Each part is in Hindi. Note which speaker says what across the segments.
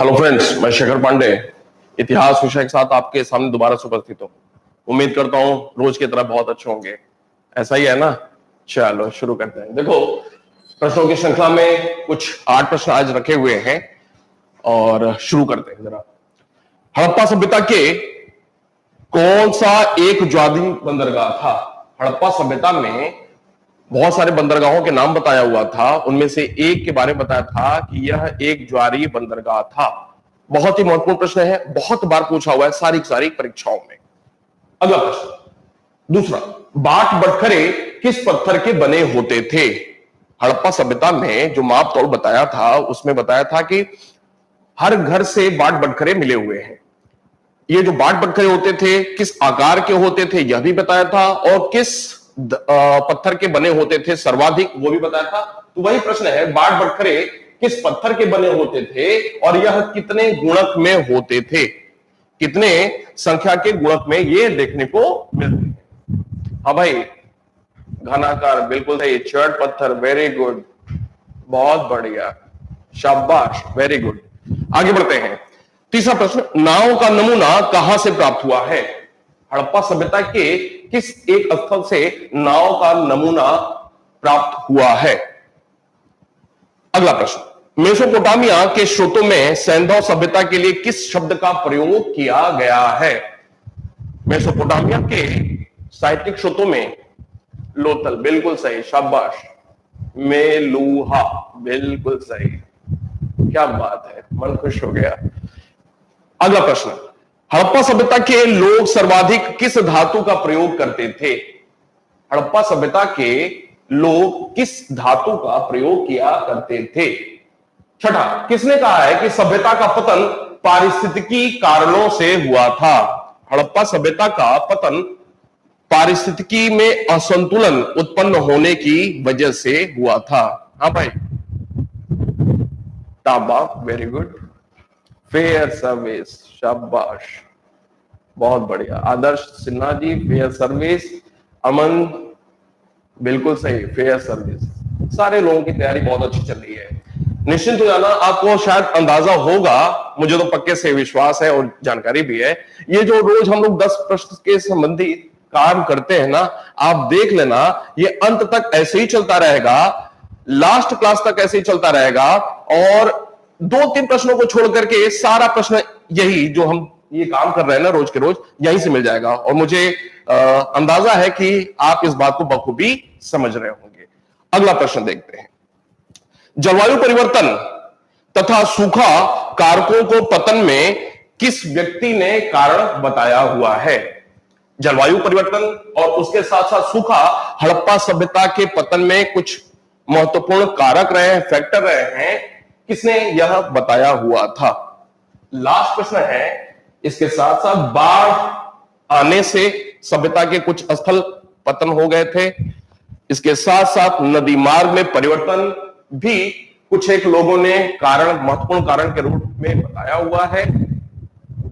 Speaker 1: हेलो फ्रेंड्स, मैं शेखर पांडे इतिहास विषय के साथ आपके सामने दोबारा से उपस्थित हूं। उम्मीद करता हूं रोज की तरह बहुत अच्छे होंगे। ऐसा ही है ना? चलो शुरू करते हैं। देखो, प्रश्नों की श्रृंखला में कुछ 8 प्रश्न आज रखे हुए हैं और शुरू करते हैं। जरा हड़प्पा सभ्यता के कौन सा एक ज्वारी बंदरगाह था? हड़प्पा सभ्यता में बहुत सारे बंदरगाहों के नाम बताया हुआ था, उनमें से एक के बारे में बताया था कि यह एक ज्वारी बंदरगाह था। बहुत ही महत्वपूर्ण प्रश्न है, बहुत बार पूछा हुआ है सारी परीक्षाओं में। अगला प्रश्न दूसरा, बाट बटखरे किस पत्थर के बने होते थे? हड़प्पा सभ्यता में जो माप तोल बताया था उसमें बताया था कि हर घर से बाट बटखरे मिले हुए हैं। ये जो बाट बटखरे होते थे किस आकार के होते थे यह भी बताया था, और किस पत्थर के बने होते थे सर्वाधिक वो भी बताया था। तो वही प्रश्न है, बाट बटखरे किस पत्थर के बने होते थे और यह कितने गुणक में होते थे, कितने संख्या के गुणक में, ये देखने को मिलते हैं। हाँ भाई, घनाकार बिल्कुल सही। चर्ट पत्थर, वेरी गुड, बहुत बढ़िया, शाबाश, वेरी गुड। आगे बढ़ते हैं। तीसरा प्रश्न, नाव का नमूना कहां से प्राप्त हुआ है? हड़प्पा सभ्यता के किस एक स्थल से नाव का नमूना प्राप्त हुआ है? अगला प्रश्न, मेसोपोटामिया के स्रोतों में सैंधव सभ्यता के लिए किस शब्द का प्रयोग किया गया है? मेसोपोटामिया के साहित्यिक स्रोतों में लोथल, बिल्कुल सही, शाबाश। मेलूहा, बिल्कुल सही, क्या बात है, मन खुश हो गया। अगला प्रश्न, हड़प्पा सभ्यता के लोग सर्वाधिक किस धातु का प्रयोग करते थे? हड़प्पा सभ्यता के लोग किस धातु का प्रयोग किया करते थे? छठा, किसने कहा है कि सभ्यता का पतन पारिस्थितिकी कारणों से हुआ था? हड़प्पा सभ्यता का पतन पारिस्थितिकी में असंतुलन उत्पन्न होने की वजह से हुआ था। हाँ भाई, Taba, very good. Fair service, शाबाश, बहुत बढ़िया। आदर्श सिन्हा जी, फेयर सर्विस। अमन, बिल्कुल सही, फेयर सर्विस। सारे लोगों की तैयारी बहुत अच्छी चल रही है। निश्चिंत हो जाना, आपको शायद अंदाजा होगा, मुझे तो पक्के से विश्वास है और जानकारी भी है। ये जो रोज हम लोग 10 प्रश्न के संबंधित काम करते हैं ना, आप देख लेना, ये अंत तक ऐसे ही चलता रहेगा, लास्ट क्लास तक ऐसे ही चलता रहेगा। और 2-3 प्रश्नों को छोड़ करके सारा प्रश्न यही जो हम ये काम कर रहे हैं ना रोज के रोज, यहीं से मिल जाएगा। और मुझे अंदाजा है कि आप इस बात को बखूबी समझ रहे होंगे। अगला प्रश्न देखते हैं, जलवायु परिवर्तन तथा सूखा कारकों को पतन में किस व्यक्ति ने कारण बताया हुआ है? जलवायु परिवर्तन और उसके साथ साथ सूखा हड़प्पा सभ्यता के पतन में कुछ महत्वपूर्ण कारक रहे हैं, फैक्टर रहे हैं। किसने यह बताया हुआ था? लास्ट प्रश्न है। इसके साथ साथ बाढ़ आने से सभ्यता के कुछ स्थल पतन हो गए थे। इसके साथ साथ नदी मार्ग में परिवर्तन भी कुछ एक लोगों ने कारण, महत्वपूर्ण कारण के रूप में बताया हुआ है।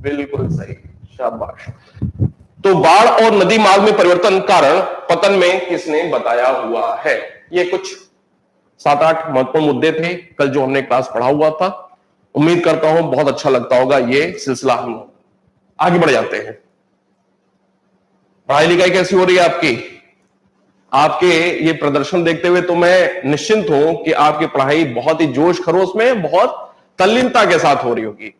Speaker 1: बिल्कुल सही, शाबाश। तो बाढ़ और नदी मार्ग में परिवर्तन कारण पतन में किसने बताया हुआ है? ये कुछ 7-8 महत्वपूर्ण मुद्दे थे कल जो हमने क्लास पढ़ा हुआ था। उम्मीद करता हूं बहुत अच्छा लगता होगा ये सिलसिला। हम आगे बढ़ जाते हैं। पढ़ाई लिखाई कैसी हो रही है आपकी? आपके ये प्रदर्शन देखते हुए तो मैं निश्चिंत हूं कि आपकी पढ़ाई बहुत ही जोश खरोश में, बहुत तल्लीनता के साथ हो रही होगी।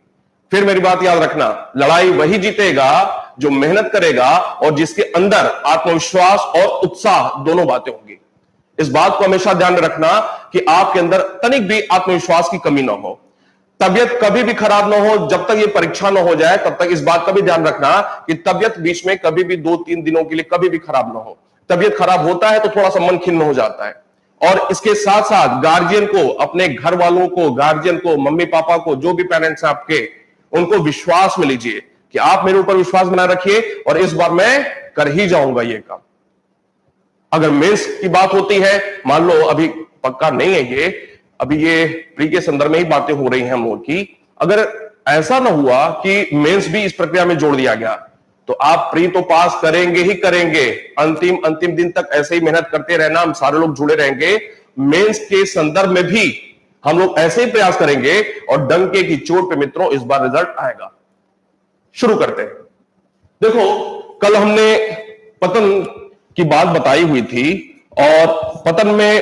Speaker 1: फिर मेरी बात याद रखना, लड़ाई वही जीतेगा जो मेहनत करेगा और जिसके अंदर आत्मविश्वास और उत्साह दोनों बातें होंगी। इस बात को हमेशा ध्यान में रखना कि आपके अंदर तनिक भी आत्मविश्वास की कमी ना हो। तबियत कभी भी खराब ना हो, जब तक ये परीक्षा ना हो जाए तब तक इस बात का भी ध्यान रखना कि तबियत बीच में कभी भी 2-3 दिनों के लिए कभी भी खराब ना हो। तबियत खराब होता है तो थोड़ा सा मन खिन्न हो जाता है। और इसके साथ साथ गार्जियन को, अपने घर वालों को, गार्जियन को, मम्मी पापा को, जो भी पेरेंट्स हैं आपके, उनको विश्वास में लीजिए कि आप मेरे ऊपर विश्वास बना रखिए और इस बार मैं कर ही जाऊंगा ये काम। अगर मेंस की बात होती है, मान लो अभी पक्का नहीं है ये, अभी ये प्री के संदर्भ में ही बातें हो रही हैं हम लोग की, अगर ऐसा ना हुआ कि मेंस भी इस प्रक्रिया में जोड़ दिया गया तो आप प्री तो पास करेंगे ही करेंगे। अंतिम दिन तक ऐसे ही मेहनत करते रहना, हम सारे लोग जुड़े रहेंगे। मेंस के संदर्भ में भी हम लोग ऐसे ही प्रयास करेंगे और डंके की चोट पे मित्रों इस बार रिजल्ट आएगा। शुरू करते हैं। देखो, कल हमने पतन की बात बताई हुई थी और पतन में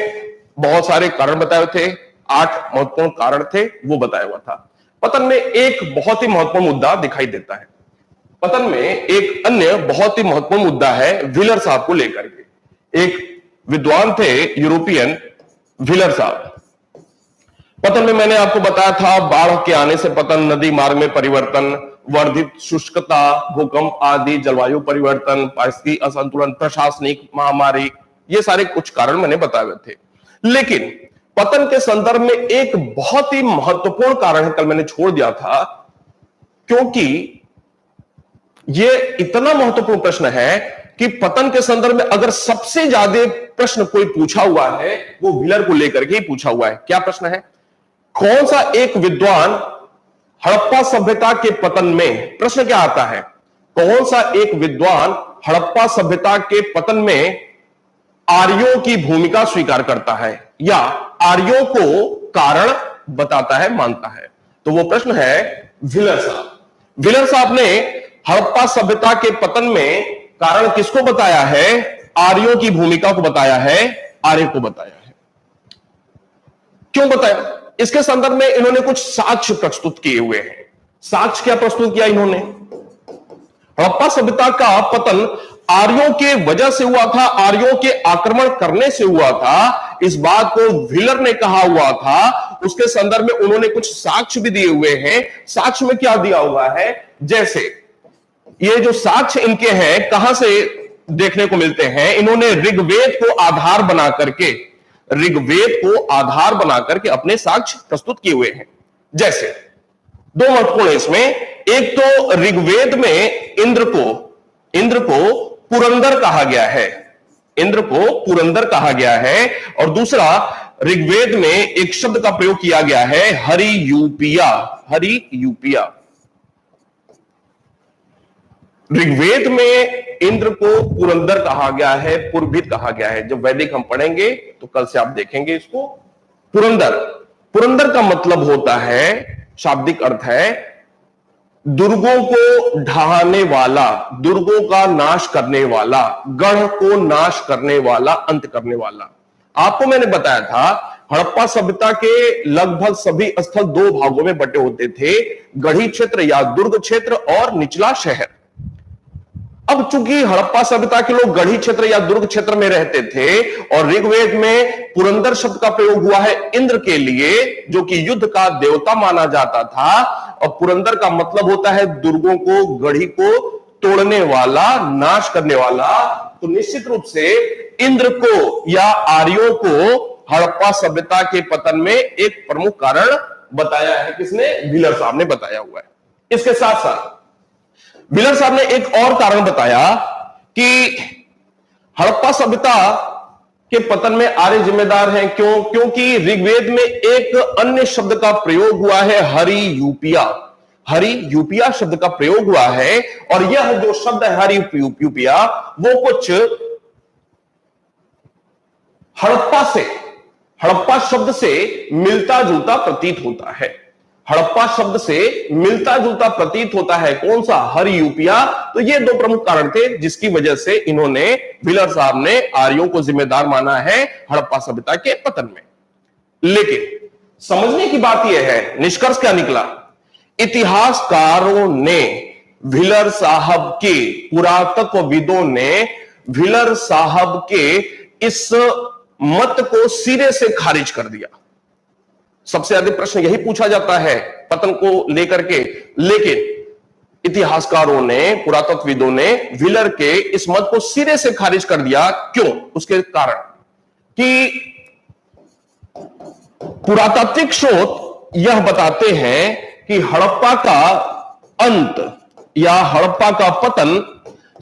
Speaker 1: बहुत सारे कारण बताए हुए थे, 8 महत्वपूर्ण कारण थे, वो बताया हुआ था। पतन में एक बहुत ही महत्वपूर्ण मुद्दा दिखाई देता है। पतन में एक अन्य बहुत ही महत्वपूर्ण मुद्दा है व्हीलर साहब को लेकर के। एक विद्वान थे यूरोपियन, व्हीलर साहब। पतन में मैंने आपको बताया था, बाढ़ के आने से पतन, नदी मार्ग में परिवर्तन, वर्धित शुष्कता, भूकंप आदि, जलवायु परिवर्तन, पारिस्थितिक असंतुलन, प्रशासनिक महामारी, ये सारे कुछ कारण मैंने बताए हुए थे। लेकिन पतन के संदर्भ में एक बहुत ही महत्वपूर्ण कारण है, कल मैंने छोड़ दिया था, क्योंकि यह इतना महत्वपूर्ण प्रश्न है कि पतन के संदर्भ में अगर सबसे ज्यादा प्रश्न कोई पूछा हुआ है वो व्हीलर को लेकर के ही पूछा हुआ है। क्या प्रश्न है? कौन सा एक विद्वान हड़प्पा सभ्यता के पतन में, प्रश्न क्या आता है, कौन सा एक विद्वान हड़प्पा सभ्यता के पतन में आर्यों की भूमिका स्वीकार करता है या आर्यों को कारण बताता है, मानता है? तो वो प्रश्न है व्हीलर साहब। व्हीलर साहब ने हड़प्पा सभ्यता के पतन में कारण किसको बताया है? आर्यों की भूमिका को बताया है, आर्य को बताया है। क्यों बताया? इसके संदर्भ में इन्होंने कुछ साक्ष्य प्रस्तुत किए हुए हैं। साक्ष्य क्या प्रस्तुत किया इन्होंने? हड़प्पा सभ्यता का पतन आर्यों के वजह से हुआ था, आर्यों के आक्रमण करने से हुआ था, इस बात को व्हीलर ने कहा हुआ था। उसके संदर्भ में उन्होंने कुछ साक्ष्य भी दिए हुए हैं। साक्ष्य में क्या दिया हुआ है? जैसे ये जो साक्ष्य इनके हैं, कहां से देखने को मिलते हैं? इन्होंने ऋग्वेद को आधार बना करके, ऋग्वेद को आधार बना करके अपने साक्ष्य प्रस्तुत किए हुए हैं। जैसे दो महत्वपूर्ण इसमें, एक तो ऋग्वेद में इंद्र को पुरंदर कहा गया है, इंद्र को पुरंदर कहा गया है, और दूसरा ऋग्वेद में एक शब्द का प्रयोग किया गया है, हरियूपिया। हरियूपिया ऋग्वेद में इंद्र को पुरंदर कहा गया है, पुरभित कहा गया है। जब वैदिक हम पढ़ेंगे तो कल से आप देखेंगे इसको। पुरंदर का मतलब होता है, शाब्दिक अर्थ है दुर्गों को ढहाने वाला, दुर्गों का नाश करने वाला, गढ़ को नाश करने वाला, अंत करने वाला। आपको मैंने बताया था हड़प्पा सभ्यता के लगभग सभी स्थल दो भागों में बटे होते थे, गढ़ी क्षेत्र या दुर्ग क्षेत्र और निचला शहर। अब चूंकि हड़प्पा सभ्यता के लोग गढ़ी क्षेत्र या दुर्ग क्षेत्र में रहते थे और ऋग्वेद में पुरंदर शब्द का प्रयोग हुआ है इंद्र के लिए, जो कि युद्ध का देवता माना जाता था, और पुरंदर का मतलब होता है दुर्गों को, गढ़ी को तोड़ने वाला, नाश करने वाला। तो निश्चित रूप से इंद्र को या आर्यों को हड़प्पा सभ्यता के पतन में एक प्रमुख कारण बताया है। किसने? व्हीलर साहब ने बताया हुआ है। इसके साथ साथ व्हीलर साहब ने एक और कारण बताया कि हड़प्पा सभ्यता के पतन में आर्य जिम्मेदार हैं। क्यों? क्योंकि ऋग्वेद में एक अन्य शब्द का प्रयोग हुआ है, हरियूपिया। हरियूपिया शब्द का प्रयोग हुआ है, और यह जो शब्द है हरियूपिया, वो कुछ हड़प्पा शब्द से मिलता जुलता प्रतीत होता है। हड़प्पा शब्द से मिलता जुलता प्रतीत होता है। कौन सा? हरियूपिया। तो ये दो प्रमुख कारण थे जिसकी वजह से इन्होंने, व्हीलर साहब ने, आर्यों को जिम्मेदार माना है हड़प्पा सभ्यता के पतन में। लेकिन समझने की बात यह है, निष्कर्ष क्या निकला? इतिहासकारों ने व्हीलर साहब के, पुरातत्वविदों ने व्हीलर साहब के इस मत को सिरे से खारिज कर दिया। सबसे ज्यादा प्रश्न यही पूछा जाता है पतन को लेकर के, लेकिन इतिहासकारों ने, पुरातत्वविदों ने व्हीलर के इस मत को सिरे से खारिज कर दिया। क्यों? उसके कारण कि पुरातात्विक स्रोत यह बताते हैं कि हड़प्पा का अंत या हड़प्पा का पतन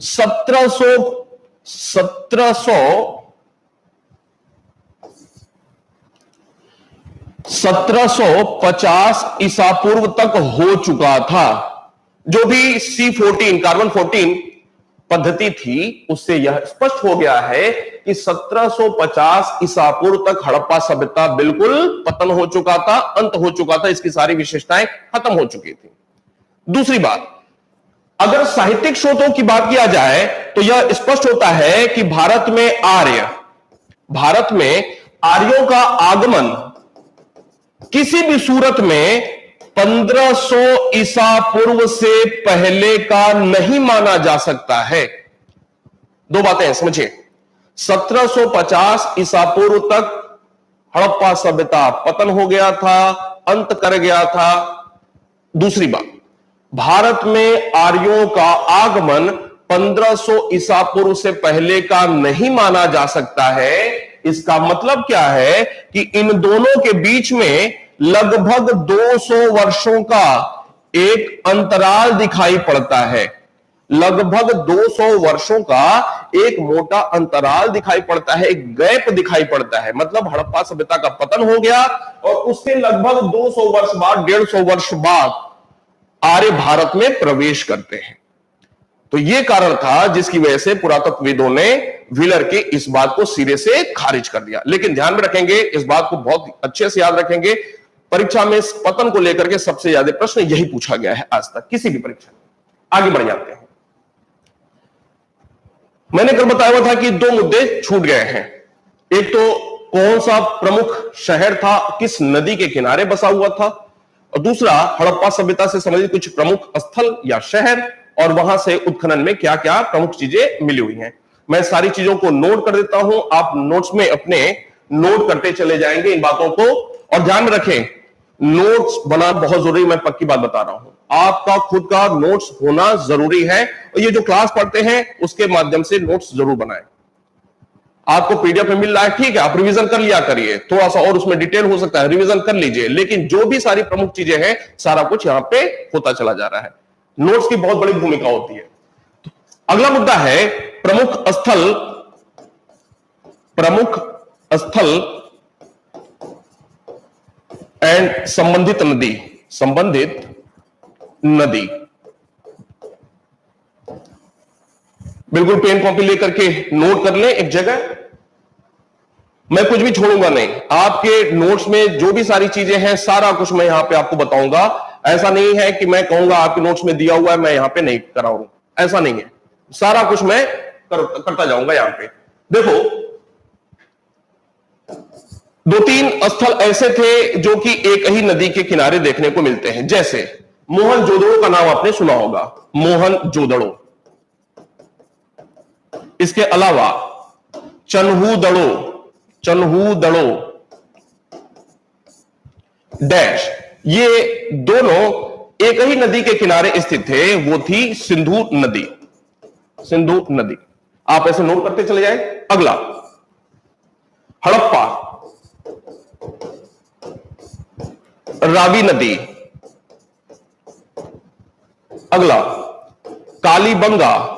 Speaker 1: 1750 ईसा पूर्व तक हो चुका था। जो भी C14, कार्बन 14 पद्धति थी, उससे यह स्पष्ट हो गया है कि 1750 ईसा पूर्व तक हड़प्पा सभ्यता बिल्कुल पतन हो चुका था, अंत हो चुका था, इसकी सारी विशेषताएं खत्म हो चुकी थी। दूसरी बात, अगर साहित्यिक स्रोतों की बात किया जाए तो यह स्पष्ट होता है कि भारत में आर्यों का आगमन किसी भी सूरत में 1500 ईसा पूर्व से पहले का नहीं माना जा सकता है। दो बातें समझिए, 1750 ईसा पूर्व तक हड़प्पा सभ्यता पतन हो गया था, अंत कर गया था। दूसरी बात, भारत में आर्यों का आगमन 1500 ईसा पूर्व से पहले का नहीं माना जा सकता है। इसका मतलब क्या है कि इन दोनों के बीच में लगभग 200 वर्षों का एक अंतराल दिखाई पड़ता है। लगभग 200 वर्षों का एक मोटा अंतराल दिखाई पड़ता है, एक गैप दिखाई पड़ता है। मतलब हड़प्पा सभ्यता का पतन हो गया और उसके लगभग 200 वर्ष बाद, 150 वर्ष बाद आर्य भारत में प्रवेश करते हैं। तो यह कारण था जिसकी वजह से पुरातत्वविदों ने व्हीलर के इस बात को सिरे से खारिज कर दिया। लेकिन ध्यान में रखेंगे, इस बात को बहुत अच्छे से याद रखेंगे, परीक्षा में इस पतन को लेकर के सबसे ज्यादा प्रश्न यही पूछा गया है आज तक किसी भी परीक्षा में। आगे बढ़ जाते हैं। मैंने कल बताया हुआ था कि दो मुद्दे छूट गए हैं। एक तो कौन सा प्रमुख शहर था, किस नदी के किनारे बसा हुआ था, और दूसरा हड़प्पा सभ्यता से संबंधित कुछ प्रमुख स्थल या शहर और वहां से उत्खनन में क्या क्या प्रमुख चीजें मिली हुई हैं। मैं सारी चीजों को नोट कर देता हूं, आप नोट्स में अपने नोट करते चले जाएंगे इन बातों को। और ध्यान में रखें, नोट्स बनाना बहुत जरूरी, मैं पक्की बात बता रहा हूं, आपका खुद का नोट्स होना जरूरी है। और ये जो क्लास पढ़ते हैं उसके माध्यम से नोट्स जरूर बनाएं। आपको पीडीएफ में मिल रहा है, ठीक है, आप रिवीजन कर लिया करिए, थोड़ा सा और उसमें डिटेल हो सकता है, रिवीजन कर लीजिए, लेकिन जो भी सारी प्रमुख चीजें हैं सारा कुछ यहां पे होता चला जा रहा है। नोट्स की बहुत बड़ी भूमिका होती है। तो अगला मुद्दा है प्रमुख स्थल एंड संबंधित नदी। बिल्कुल पेन कॉपी लेकर के नोट कर लें एक जगह, मैं कुछ भी छोड़ूंगा नहीं। आपके नोट्स में जो भी सारी चीजें हैं सारा कुछ मैं यहां पे आपको बताऊंगा। ऐसा नहीं है कि मैं कहूंगा आपके नोट्स में दिया हुआ है मैं यहां पे नहीं कराऊंगा, ऐसा नहीं है। सारा कुछ मैं करता जाऊंगा। यहां पे देखो, दो तीन स्थल ऐसे थे जो कि एक ही नदी के किनारे देखने को मिलते हैं, जैसे मोहनजोदड़ो का नाम आपने सुना होगा, मोहनजोदड़ो। इसके अलावा चन्हूदड़ो डैश, ये दोनों एक ही नदी के किनारे स्थित थे, वो थी सिंधु नदी। आप ऐसे नोट करते चले जाए। अगला हड़प्पा, रावी नदी। अगला कालीबंगा,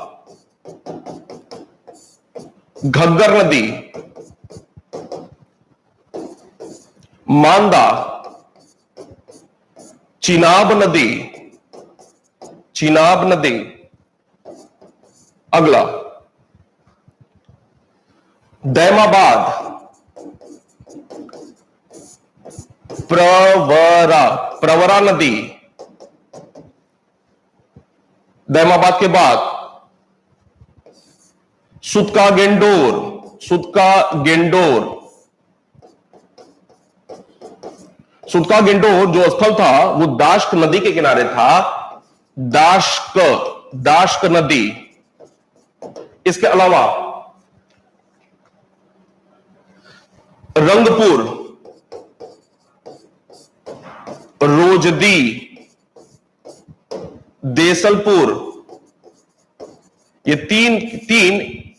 Speaker 1: घग्गर नदी, मांदा, चिनाब नदी। अगला दैमाबाद, प्रवरा नदी। दैमाबाद के बाद सुतका गेंडोर जो स्थल था वो दाश्क नदी के किनारे था, दाश्क नदी। इसके अलावा रंगपुर, रोजदी, देसलपुर, ये तीन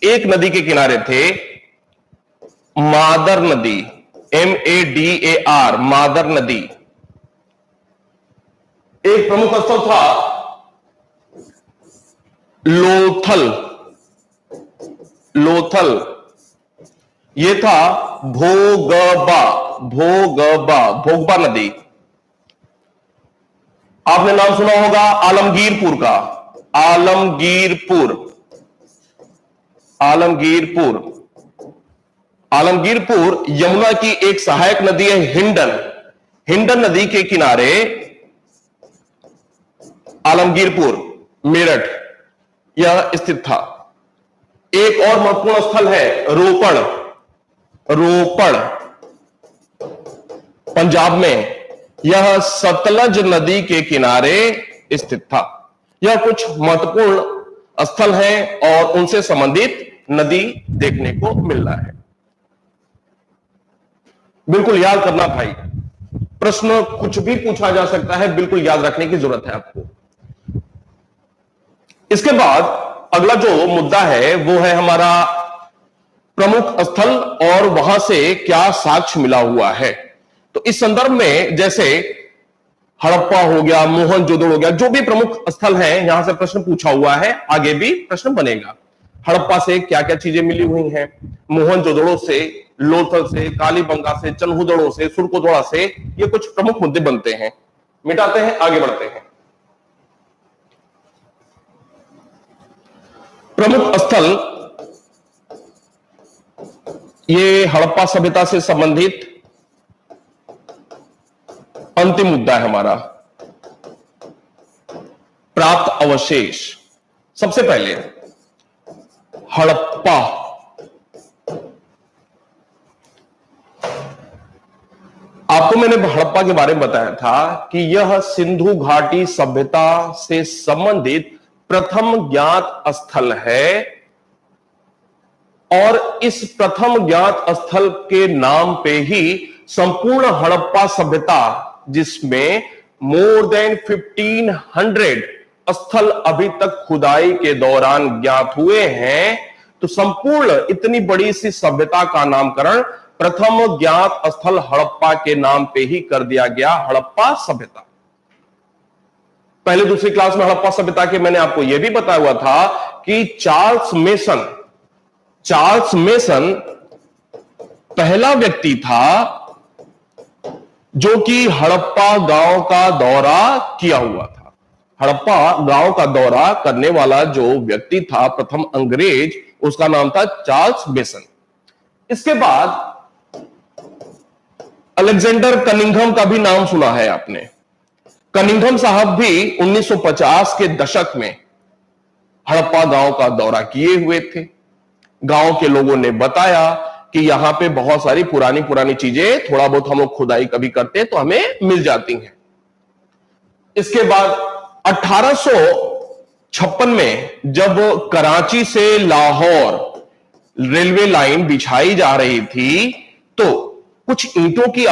Speaker 1: एक नदी के किनारे थे। मादर नदी, MADAR, मादर नदी। एक प्रमुख स्थल था लोथल, ये था भोगबा नदी। आपने नाम सुना होगा आलमगीरपुर का, आलमगीरपुर। आलमगीरपुर यमुना की एक सहायक नदी है हिंडन। हिंडन नदी के किनारे आलमगीरपुर मेरठ यह स्थित था। एक और महत्वपूर्ण स्थल है रोपड़। रोपड़ पंजाब में, यह सतलज नदी के किनारे स्थित था। यह कुछ महत्वपूर्ण स्थल हैं और उनसे संबंधित नदी देखने को मिल रहा है। बिल्कुल याद करना भाई, प्रश्न कुछ भी पूछा जा सकता है, बिल्कुल याद रखने की जरूरत है आपको। इसके बाद अगला जो मुद्दा है वो है हमारा प्रमुख स्थल और वहां से क्या साक्ष्य मिला हुआ है। तो इस संदर्भ में जैसे हड़प्पा हो गया, मोहनजोदड़ो हो गया, जो भी प्रमुख स्थल हैं यहां से प्रश्न पूछा हुआ है, आगे भी प्रश्न बनेगा। हड़प्पा से क्या क्या चीजें मिली हुई हैं, मोहनजोदड़ो से, लोथल से, कालीबंगा से, चन्हुदड़ो से, सुरकोदड़ा से, ये कुछ प्रमुख मुद्दे बनते हैं। मिटाते हैं, आगे बढ़ते हैं। प्रमुख स्थल, ये हड़प्पा सभ्यता से संबंधित अंतिम मुद्दा है हमारा, प्राप्त अवशेष। सबसे पहले हड़प्पा, आपको मैंने हड़प्पा के बारे में बताया था कि यह सिंधु घाटी सभ्यता से संबंधित प्रथम ज्ञात स्थल है और इस प्रथम ज्ञात स्थल के नाम पे ही संपूर्ण हड़प्पा सभ्यता, जिसमें मोर देन 1500 स्थल अभी तक खुदाई के दौरान ज्ञात हुए हैं, तो संपूर्ण इतनी बड़ी सी सभ्यता का नामकरण प्रथम ज्ञात स्थल हड़प्पा के नाम पे ही कर दिया गया, हड़प्पा सभ्यता। पहले दूसरी क्लास में हड़प्पा सभ्यता के मैंने आपको यह भी बताया हुआ था कि चार्ल्स मेसन पहला व्यक्ति था जो कि हड़प्पा गांव का दौरा किया हुआ था। हड़प्पा गांव का दौरा करने वाला जो व्यक्ति था, प्रथम अंग्रेज, उसका नाम था चार्ल्स मेसन। इसके बाद अलेक्जेंडर कनिंघम का भी नाम सुना है आपने। कनिंघम साहब भी 1950 के दशक में हड़प्पा गांव का दौरा किए हुए थे। गांव के लोगों ने बताया कि यहां पे बहुत सारी पुरानी चीजें, थोड़ा बहुत हम लोग खुदाई कभी करते तो हमें मिल जाती हैं। इसके बाद 1856 में जब कराची से लाहौर रेलवे लाइन बिछाई जा रही थी तो कुछ ईंटों की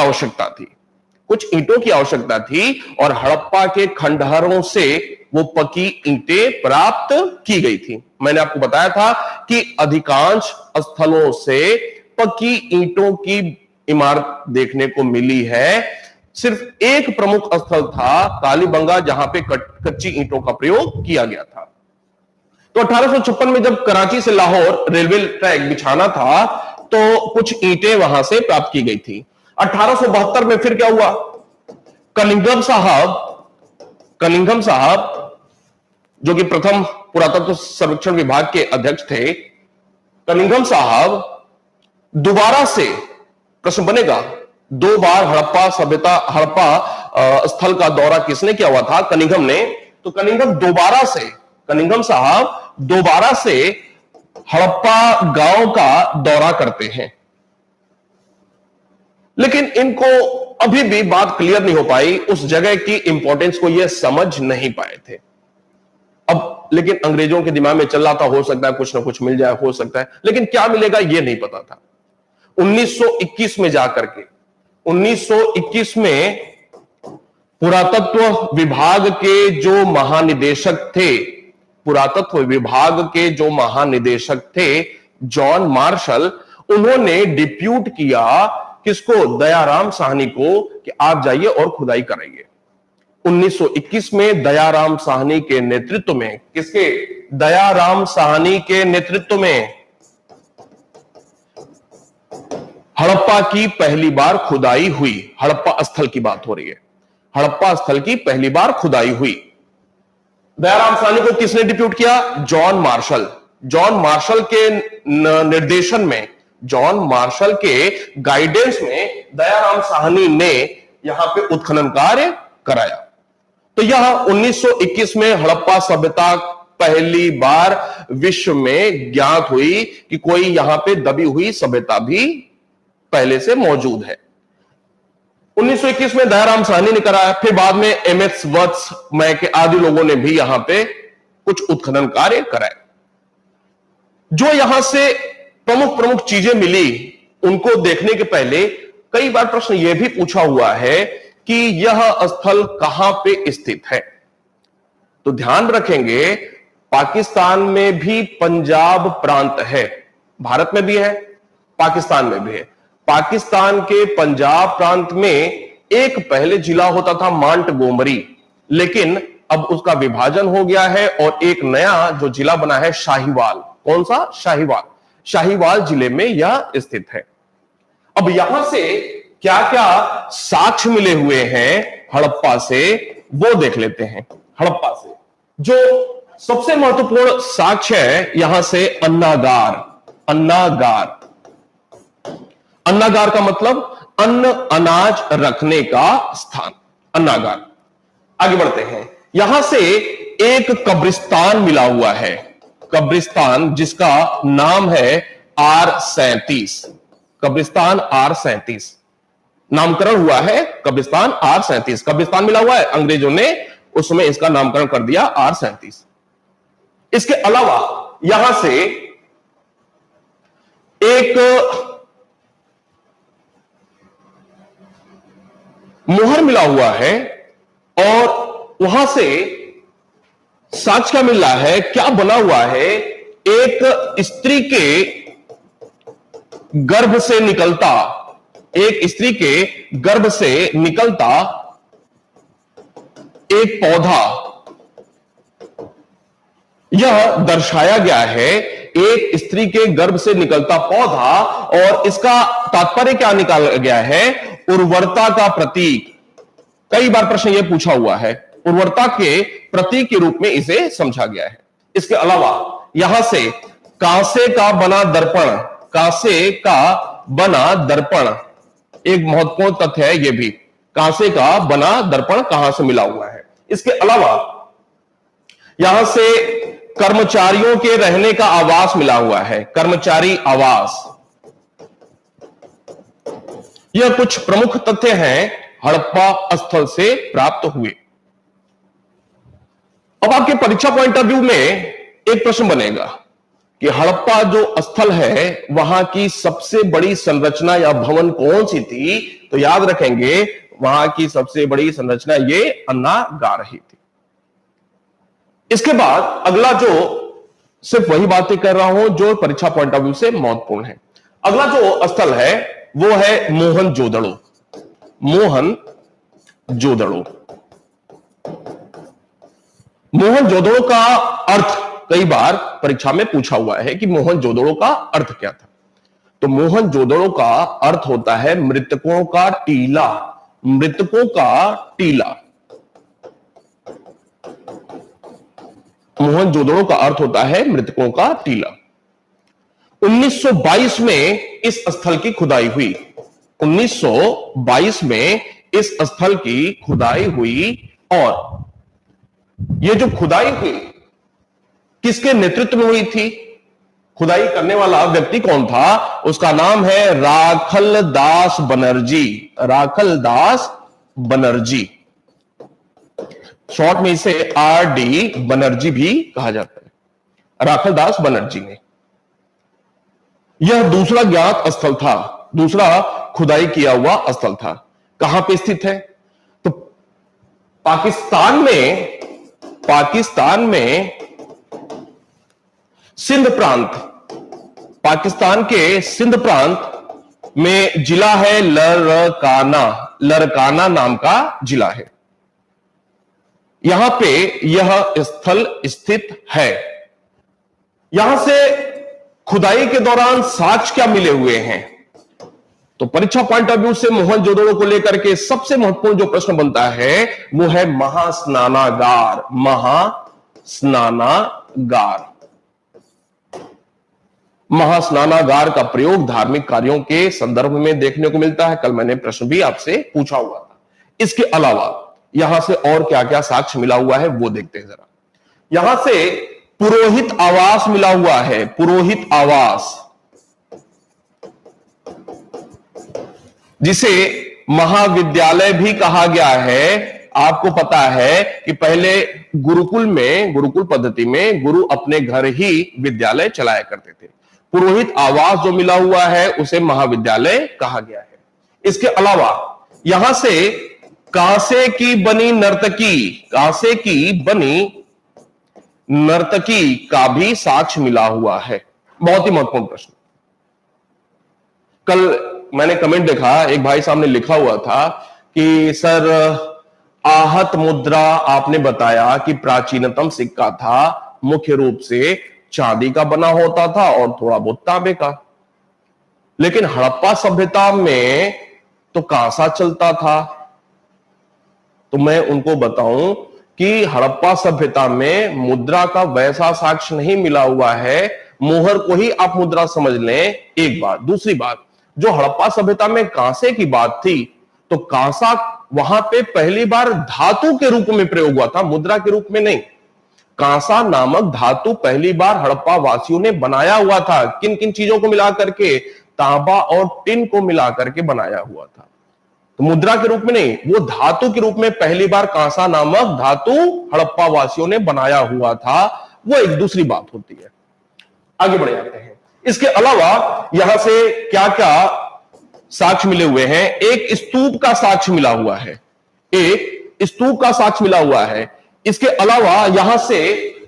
Speaker 1: आवश्यकता थी और हड़प्पा के खंडहरों से वो पकी ईंटें प्राप्त की गई थी। मैंने आपको बताया था कि अधिकांश स्थलों से पकी ईंटों की इमारत देखने को मिली है। सिर्फ एक प्रमुख स्थल था कालीबंगा, जहां पे कच्ची ईंटों का प्रयोग किया गया था। तो 1856 में जब कराची से लाहौर रेलवे ट्रैक बिछाना था तो कुछ ईंटें वहां से प्राप्त की गई थी। 1872 में फिर क्या हुआ, कनिंघम साहब जो कि प्रथम पुरातत्व सर्वेक्षण विभाग के अध्यक्ष थे, कनिंघम साहब दोबारा से, प्रश्न बनेगा, 2 बार हड़प्पा स्थल का दौरा किसने किया हुआ था? कनिंघम ने। तो कनिंघम साहब दोबारा से हड़प्पा गांव का दौरा करते हैं, लेकिन इनको अभी भी बात क्लियर नहीं हो पाई, उस जगह की इंपॉर्टेंस को ये समझ नहीं पाए थे। अब लेकिन अंग्रेजों के दिमाग में चल रहा था, हो सकता है कुछ ना कुछ मिल जाए, हो सकता है, लेकिन क्या मिलेगा ये नहीं पता था। 1921 में जाकर के 1921 में पुरातत्व विभाग के जो महानिदेशक थे जॉन मार्शल, उन्होंने डिप्यूट किया किसको? दयाराम साहनी को, कि आप जाइए और खुदाई कराइए। 1921 में दयाराम साहनी के नेतृत्व में, किसके? दयाराम साहनी के नेतृत्व में हड़प्पा की पहली बार खुदाई हुई। हड़प्पा स्थल की बात हो रही है, हड़प्पा स्थल की पहली बार खुदाई हुई। दयाराम साहनी को किसने डिप्यूट किया? John Marshall. जॉन मार्शल के निर्देशन में, जॉन मार्शल के गाइडेंस में दयाराम साहनी ने यहां पे उत्खनन कार्य कराया। तो यह 1921 में हड़प्पा सभ्यता पहली बार विश्व में ज्ञात हुई कि कोई यहां पे दबी हुई सभ्यता भी पहले से मौजूद है। 1921 में दयाराम साहनी ने कराया, फिर बाद में एमएस वत्स मैं के आदि लोगों ने भी यहां पे कुछ उत्खनन कार्य कराए। जो यहां से प्रमुख चीजें मिली उनको देखने के पहले कई बार प्रश्न यह भी पूछा हुआ है कि यह स्थल कहां पे स्थित है। तो ध्यान रखेंगे, पाकिस्तान में भी पंजाब प्रांत है, भारत में भी है, पाकिस्तान में भी है। पाकिस्तान के पंजाब प्रांत में एक पहले जिला होता था मांटगोमरी, लेकिन अब उसका विभाजन हो गया है और एक नया जो जिला बना है शाहीवाल। कौन सा? शाहीवाल। शाहीवाल जिले में यह स्थित है। अब यहां से क्या क्या साक्ष्य मिले हुए हैं हड़प्पा से, वो देख लेते हैं। हड़प्पा से जो सबसे महत्वपूर्ण साक्ष्य है यहां से अन्नागार। अन्नागार, अन्नागार का मतलब अन्न अनाज रखने का स्थान, अन्नागार। आगे बढ़ते हैं, यहां से एक कब्रिस्तान मिला हुआ है, कब्रिस्तान जिसका नाम है R37, कब्रिस्तान R37 नामकरण हुआ है, कब्रिस्तान R37 कब्रिस्तान मिला हुआ है, अंग्रेजों ने उस समय इसका नामकरण कर दिया R37। इसके अलावा यहां से एक मोहर मिला हुआ है और वहां से साक्ष्य क्या मिल रहा है, क्या बना हुआ है, एक स्त्री के गर्भ से निकलता, एक स्त्री के गर्भ से निकलता एक पौधा, यह दर्शाया गया है एक स्त्री के गर्भ से निकलता पौधा। और इसका तात्पर्य क्या निकाला गया है? उर्वरता का प्रतीक। कई बार प्रश्न यह पूछा हुआ है, उर्वरता के प्रतीक के रूप में इसे समझा गया है। इसके अलावा यहां से कांसे का बना दर्पण, कांसे का बना दर्पण एक महत्वपूर्ण तथ्य है, यह भी कांसे का बना दर्पण कहां से मिला हुआ है। इसके अलावा यहां से कर्मचारियों के रहने का आवास मिला हुआ है, कर्मचारी आवास। यह कुछ प्रमुख तथ्य हैं हड़प्पा स्थल से प्राप्त हुए। अब आपके परीक्षा पॉइंट ऑफ व्यू में एक प्रश्न बनेगा कि हड़प्पा जो स्थल है वहां की सबसे बड़ी संरचना या भवन कौन सी थी? तो याद रखेंगे वहां की सबसे बड़ी संरचना ये अन्नागार ही थी। इसके बाद अगला जो सिर्फ वही बातें कर रहा हूं जो परीक्षा पॉइंट ऑफ व्यू से महत्वपूर्ण है। अगला जो स्थल है वो है मोहनजोदड़ो। मोहनजोदड़ो, मोहनजोदड़ो का अर्थ कई बार परीक्षा में पूछा हुआ है कि मोहनजोदड़ो का अर्थ क्या था। तो मोहनजोदड़ो का अर्थ होता है मृतकों का टीला, मृतकों का टीला। मोहनजोदड़ो का अर्थ होता है मृतकों का टीला। 1922 में इस स्थल की खुदाई हुई, 1922 में इस स्थल की खुदाई हुई। और यह जो खुदाई हुई किसके नेतृत्व में हुई थी? खुदाई करने वाला व्यक्ति कौन था? उसका नाम है राखल दास बनर्जी। राखल दास बनर्जी, शॉर्ट में इसे RD बनर्जी भी कहा जाता है। राखल दास बनर्जी ने, यह दूसरा ज्ञात स्थल था, दूसरा खुदाई किया हुआ स्थल था। कहां पे स्थित है? तो पाकिस्तान में सिंध प्रांत, पाकिस्तान के सिंध प्रांत में जिला है लरकाना, लरकाना नाम का जिला है। यहां पे यह स्थल स्थित है। यहां से खुदाई के दौरान साक्ष्य क्या मिले हुए हैं? तो परीक्षा पॉइंट ऑफ व्यू से मोहनजोदड़ो को लेकर के सबसे महत्वपूर्ण जो प्रश्न बनता है वो है महास्नानागार। महास्नानागार, महास्नानागार का प्रयोग धार्मिक कार्यों के संदर्भ में देखने को मिलता है। कल मैंने प्रश्न भी आपसे पूछा हुआ था। इसके अलावा यहां से और क्या क्या साक्ष्य मिला हुआ है वो देखते हैं जरा। यहां से पुरोहित आवास मिला हुआ है, पुरोहित आवास, जिसे महाविद्यालय भी कहा गया है। आपको पता है कि पहले गुरुकुल में, गुरुकुल पद्धति में गुरु अपने घर ही विद्यालय चलाया करते थे। पुरोहित आवास जो मिला हुआ है उसे महाविद्यालय कहा गया है। इसके अलावा यहां से कांसे की बनी नर्तकी, कांसे की बनी नर्तकी का भी साक्ष्य मिला हुआ है। बहुत ही महत्वपूर्ण प्रश्न। कल मैंने कमेंट देखा, एक भाई साहब ने लिखा हुआ था कि सर आहत मुद्रा आपने बताया कि प्राचीनतम सिक्का था, मुख्य रूप से चांदी का बना होता था और थोड़ा बहुत तांबे का, लेकिन हड़प्पा सभ्यता में तो कांसा चलता था। तो मैं उनको बताऊं कि हड़प्पा सभ्यता में मुद्रा का वैसा साक्ष्य नहीं मिला हुआ है। मोहर को ही आप मुद्रा समझ लें, एक बात। दूसरी बात, जो हड़प्पा सभ्यता में कांसे की बात थी, तो कांसा वहां पे पहली बार धातु के रूप में प्रयोग हुआ था, मुद्रा के रूप में नहीं। कांसा नामक धातु पहली बार हड़प्पा वासियों ने बनाया हुआ था। किन किन चीजों को मिलाकर के? तांबा और टिन को मिलाकर के बनाया हुआ था। तो मुद्रा के रूप में नहीं, वो धातु के रूप में पहली बार कांसा नामक धातु हड़प्पा वासियों ने बनाया हुआ था। वो एक दूसरी बात होती है। आगे बढ़ जाते हैं। इसके अलावा यहां से क्या क्या साक्ष्य मिले हुए हैं? एक स्तूप का साक्ष्य मिला हुआ है, एक स्तूप का साक्ष्य मिला हुआ है। इसके अलावा यहां से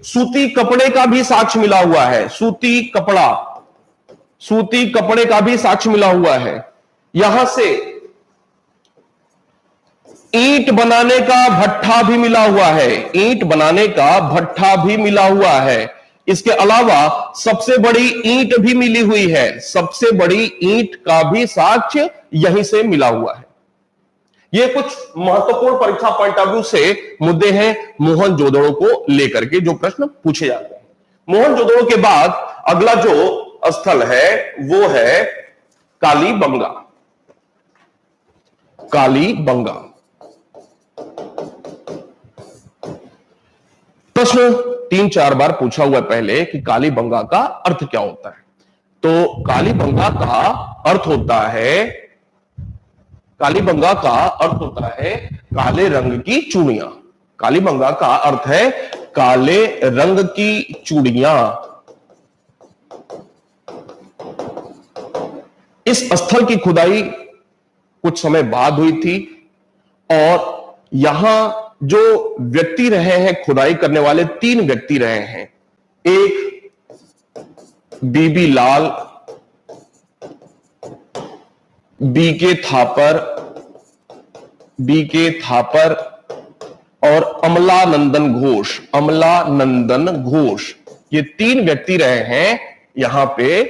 Speaker 1: सूती कपड़े का भी साक्ष्य मिला हुआ है, सूती कपड़ा, सूती कपड़े का भी साक्ष्य मिला हुआ है। यहां से ईंट बनाने का भट्ठा भी मिला हुआ है, ईंट बनाने का भट्ठा भी मिला हुआ है। इसके अलावा सबसे बड़ी ईंट भी मिली हुई है, सबसे बड़ी ईंट का भी साक्ष्य यहीं से मिला हुआ है। ये कुछ महत्वपूर्ण परीक्षा पॉइंट ऑफ व्यू से मुद्दे हैं मोहनजोदड़ो को लेकर के जो प्रश्न पूछे जाते हैं। मोहनजोदड़ो के बाद अगला जो स्थल है वो है कालीबंगा, कालीबंगा। प्रश्न 3-4 बार पूछा हुआ है पहले कि कालीबंगा का अर्थ क्या होता है। तो कालीबंगा का अर्थ होता है, कालीबंगा का अर्थ होता है काले रंग की चूड़ियां। कालीबंगा का अर्थ है काले रंग की चूड़ियां। इस स्थल की खुदाई कुछ समय बाद हुई थी और यहां जो व्यक्ति रहे हैं खुदाई करने वाले, 3 व्यक्ति रहे हैं। एक बीबी लाल, बीके थापर और अमलानंदन घोष, अमलानंदन घोष। ये 3 व्यक्ति रहे हैं यहां पे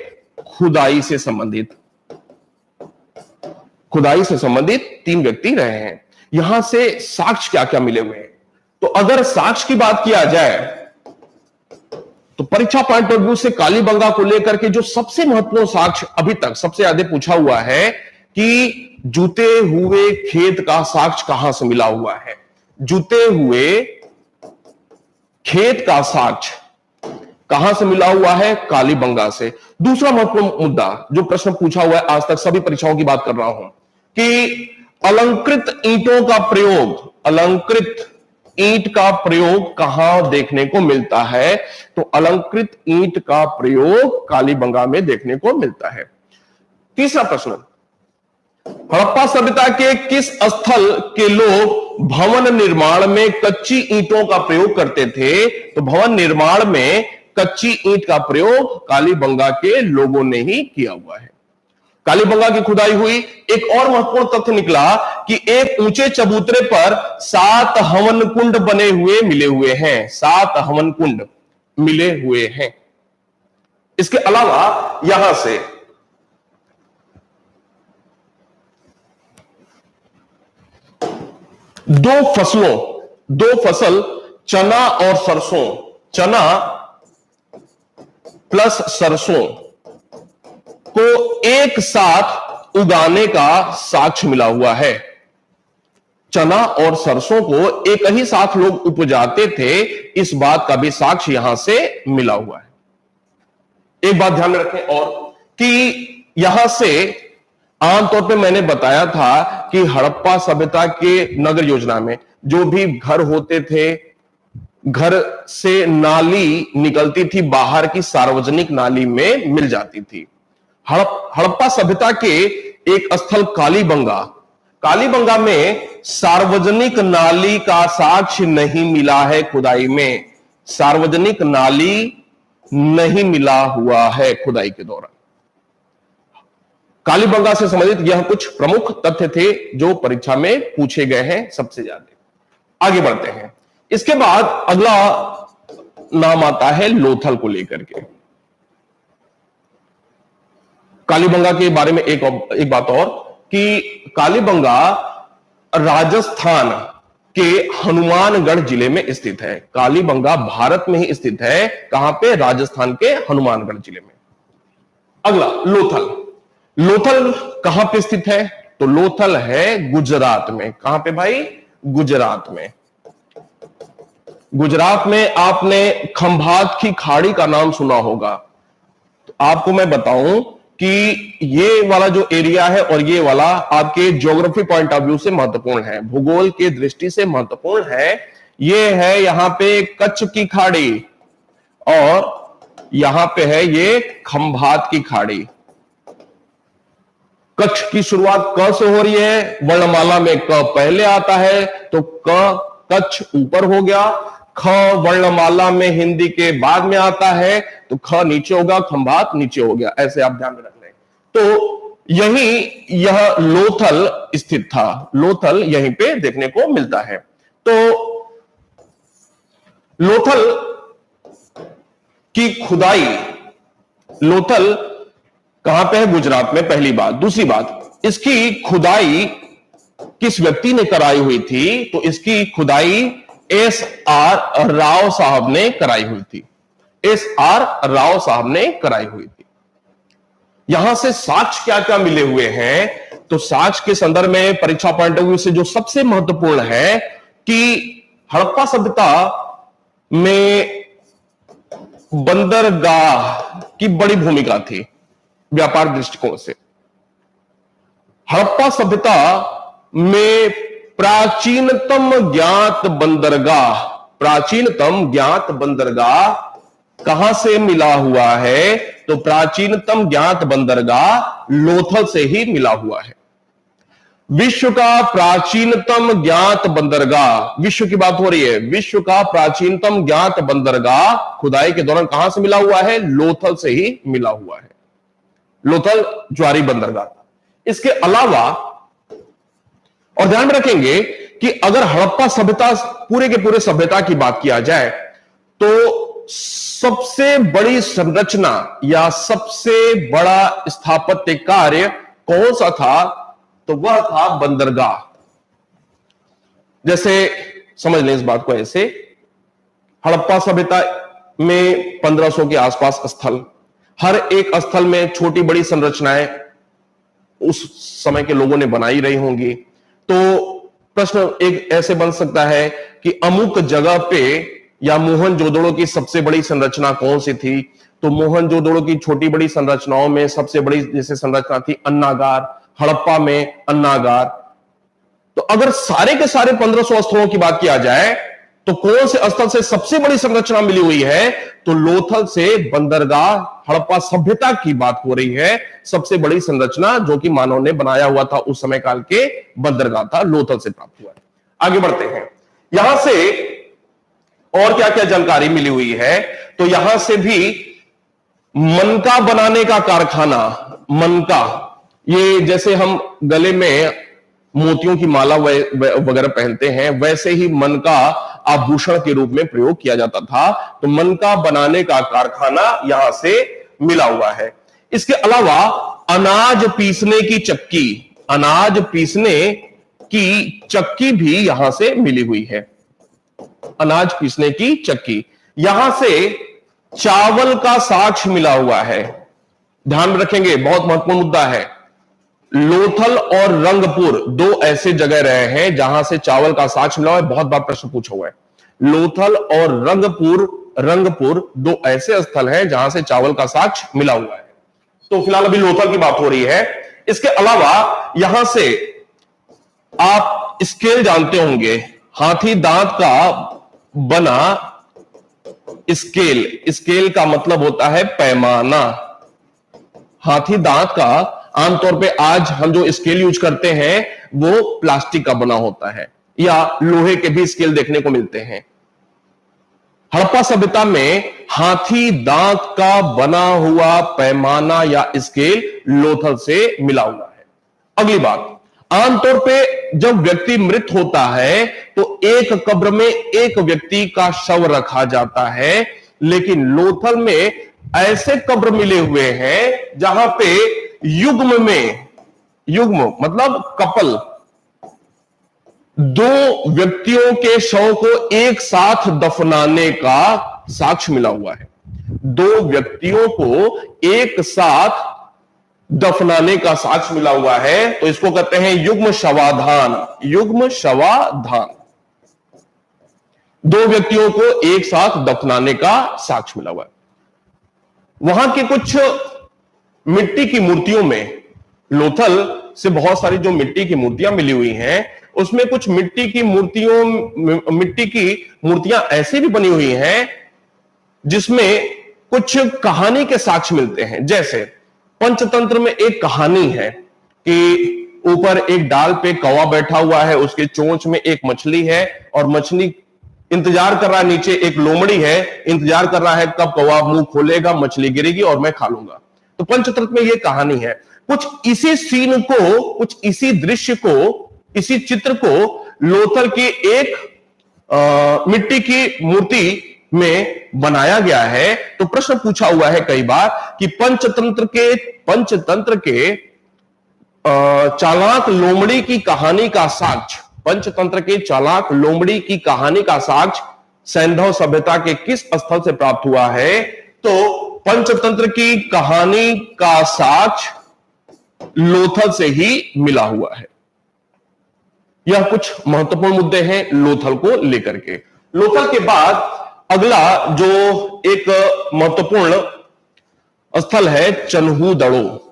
Speaker 1: खुदाई से संबंधित, खुदाई से संबंधित 3 व्यक्ति रहे हैं। यहां से साक्ष्य क्या क्या मिले हुए हैं? तो अगर साक्ष्य की बात किया जाए तो परीक्षा पॉइंट ऑफ व्यू से कालीबंगा को लेकर के जो सबसे महत्वपूर्ण साक्ष्य अभी तक सबसे ज्यादा पूछा हुआ है कि जूते हुए खेत का साक्ष्य कहां से मिला हुआ है। जूते हुए खेत का साक्ष्य कहां से मिला हुआ है? कालीबंगा से। दूसरा महत्वपूर्ण मुद्दा जो प्रश्न पूछा हुआ है, आज तक सभी परीक्षाओं की बात कर रहा हूं, कि अलंकृत ईंटों का प्रयोग, अलंकृत ईंट का प्रयोग कहां देखने को मिलता है? तो अलंकृत ईंट का प्रयोग कालीबंगा में देखने को मिलता है। तीसरा प्रश्न, हड़प्पा सभ्यता के किस स्थल के लोग भवन निर्माण में कच्ची ईंटों का प्रयोग करते थे? तो भवन निर्माण में कच्ची ईंट का प्रयोग कालीबंगा के लोगों ने ही किया हुआ है। कालीबंगा की खुदाई हुई, एक और महत्वपूर्ण तथ्य निकला कि एक ऊंचे चबूतरे पर 7 हवन कुंड बने हुए मिले हुए हैं, 7 हवन कुंड मिले हुए हैं। इसके अलावा यहां से दो फसल चना और सरसों, चना प्लस सरसों, को एक साथ उगाने का साक्ष्य मिला हुआ है। चना और सरसों को एक ही साथ लोग उपजाते थे, इस बात का भी साक्ष्य यहां से मिला हुआ है। एक बात ध्यान में रखें और कि यहां से आमतौर पे मैंने बताया था कि हड़प्पा सभ्यता के नगर योजना में जो भी घर होते थे, घर से नाली निकलती थी बाहर की सार्वजनिक नाली में मिल जाती थी। हड़प्पा सभ्यता के एक स्थल कालीबंगा में सार्वजनिक नाली का साक्ष्य नहीं मिला है। खुदाई में सार्वजनिक नाली नहीं मिला हुआ है खुदाई के दौरान। कालीबंगा से संबंधित यह कुछ प्रमुख तथ्य थे जो परीक्षा में पूछे गए हैं सबसे ज्यादा। आगे बढ़ते हैं। इसके बाद अगला नाम आता है लोथल को लेकर के। कालीबंगा के बारे में एक बात और कि कालीबंगा राजस्थान के हनुमानगढ़ जिले में स्थित है। कालीबंगा भारत में ही स्थित है। कहां पे? राजस्थान के हनुमानगढ़ जिले में। अगला लोथल कहां पे स्थित है? तो लोथल है गुजरात में। कहां पे भाई? गुजरात में। गुजरात में आपने खंभात की खाड़ी का नाम सुना होगा। तो आपको मैं बताऊं कि ये वाला जो एरिया है और ये वाला आपके ज्योग्राफी पॉइंट ऑफ व्यू से महत्वपूर्ण है, भूगोल के दृष्टि से महत्वपूर्ण है। ये है यहां पे कच्छ की खाड़ी और यहां पे है ये खंभात की खाड़ी। कच्छ की शुरुआत क से हो रही है, वर्णमाला में क पहले आता है तो कच्छ ऊपर हो गया। ख वर्णमाला में हिंदी के बाद में आता है तो ख नीचे होगा, खंभात नीचे हो गया। ऐसे आप ध्यान में रख लें। तो यह लोथल स्थित था। लोथल यहीं पे देखने को मिलता है। तो लोथल की खुदाई, लोथल कहां पे है? गुजरात में, पहली बात। दूसरी बात, इसकी खुदाई किस व्यक्ति ने कराई हुई थी? तो इसकी खुदाई S.R. राव साहब ने कराई हुई थी। S.R. राव साहब ने कराई हुई थी। यहां से साक्ष्य क्या क्या मिले हुए हैं? तो साक्ष्य के संदर्भ में परीक्षा पॉइंट ऑफ व्यू से जो सबसे महत्वपूर्ण है कि हड़प्पा सभ्यता में बंदरगाह की बड़ी भूमिका थी व्यापार दृष्टिकोण से। हड़प्पा सभ्यता में प्राचीनतम ज्ञात बंदरगाह कहां से मिला हुआ है? तो प्राचीनतम ज्ञात बंदरगाह लोथल से ही मिला हुआ है। विश्व का प्राचीनतम ज्ञात बंदरगाह, विश्व की बात हो रही है, विश्व का प्राचीनतम ज्ञात बंदरगाह खुदाई के दौरान कहां से मिला हुआ है? लोथल से ही मिला हुआ है। लोथल ज्वारी बंदरगाह था। इसके अलावा और ध्यान में रखेंगे कि अगर हड़प्पा सभ्यता पूरे के पूरे सभ्यता की बात किया जाए तो सबसे बड़ी संरचना या सबसे बड़ा स्थापत्य कार्य कौन सा था? तो वह था बंदरगाह। जैसे समझ लें इस बात को ऐसे, हड़प्पा सभ्यता में 1500 के आसपास स्थल, हर एक स्थल में छोटी बड़ी संरचनाएं उस समय के लोगों ने बनाई रही होंगी। तो प्रश्न एक ऐसे बन सकता है कि अमुक जगह पे या मोहनजोदड़ो की सबसे बड़ी संरचना कौन सी थी? तो मोहनजोदड़ो की छोटी बड़ी संरचनाओं में सबसे बड़ी जैसे संरचना थी अन्नागार, हड़प्पा में अन्नागार। तो अगर सारे के सारे 1500 स्थलों की बात किया जाए तो कौन से स्थल से सबसे बड़ी संरचना मिली हुई है? तो लोथल से बंदरगाह, हड़प्पा सभ्यता की बात हो रही है। सबसे बड़ी संरचना जो कि मानव ने बनाया हुआ था उस समय काल के बंदरगाह था, लोथल से प्राप्त हुआ है। आगे बढ़ते हैं। यहां से और क्या क्या जानकारी मिली हुई है? तो यहां से भी मनका बनाने का कारखाना, मनका, ये जैसे हम गले में मोतियों की माला वगैरह पहनते हैं, वैसे ही मनका आभूषण के रूप में प्रयोग किया जाता था। तो मनका बनाने का कारखाना यहां से मिला हुआ है। इसके अलावा अनाज पीसने की चक्की, अनाज पीसने की चक्की भी यहां से मिली हुई है। अनाज पीसने की चक्की, यहां से चावल का साक्ष्य मिला हुआ है। ध्यान में रखेंगे, बहुत महत्वपूर्ण मुद्दा है। लोथल और रंगपुर दो ऐसे जगह रहे हैं जहां से चावल का साक्ष मिला हुआ है। बहुत बार प्रश्न पूछा हुआ है। लोथल और रंगपुर दो ऐसे स्थल हैं जहां से चावल का साक्ष मिला हुआ है। तो फिलहाल अभी लोथल की बात हो रही है। इसके अलावा यहां से आप स्केल जानते होंगे, हाथी दांत का बना स्केल का मतलब होता है पैमाना। हाथी दांत का आमतौर पे आज हम जो स्केल यूज करते हैं वो प्लास्टिक का बना होता है, या लोहे के भी स्केल देखने को मिलते हैं। हड़प्पा सभ्यता में हाथी दांत का बना हुआ पैमाना या स्केल लोथल से मिला हुआ है। अगली बात, आमतौर पे जब व्यक्ति मृत होता है तो एक कब्र में एक व्यक्ति का शव रखा जाता है, लेकिन लोथल में ऐसे कब्र मिले हुए हैं जहां पे युग्म मतलब कपल, दो व्यक्तियों के शव को एक साथ दफनाने का साक्ष्य मिला हुआ है। दो व्यक्तियों को एक साथ दफनाने का साक्ष्य मिला हुआ है, तो इसको कहते हैं युग्म शवाधान। दो व्यक्तियों को एक साथ दफनाने का साक्ष्य मिला हुआ है। वहां के कुछ मिट्टी की मूर्तियों में, लोथल से बहुत सारी जो मिट्टी की मूर्तियां मिली हुई हैं, उसमें कुछ मिट्टी की मूर्तियां ऐसी भी बनी हुई हैं जिसमें कुछ कहानी के साक्ष्य मिलते हैं। जैसे पंचतंत्र में एक कहानी है कि ऊपर एक डाल पे कौवा बैठा हुआ है, उसके चोंच में एक मछली है और मछली इंतजार कर रहा है, नीचे एक लोमड़ी है, इंतजार कर रहा है कब कौवा मुंह खोलेगा, मछली गिरेगी और मैं खा लूंगा। तो पंचतंत्र में यह कहानी है। कुछ इसी सीन को, कुछ इसी दृश्य को, इसी चित्र को लोथल की एक मिट्टी की मूर्ति में बनाया गया है। तो प्रश्न पूछा हुआ है कई बार कि पंचतंत्र के चालाक लोमड़ी की कहानी का साक्ष्य, पंचतंत्र के चालाक लोमड़ी की कहानी का साक्ष्य सैंधव सभ्यता के किस स्थल से प्राप्त हुआ है? तो पंचतंत्र की कहानी का साक्ष्य लोथल से ही मिला हुआ है। यह कुछ महत्वपूर्ण मुद्दे हैं लोथल को लेकर के। लोथल के बाद अगला जो एक महत्वपूर्ण स्थल है चन्हूदड़ो।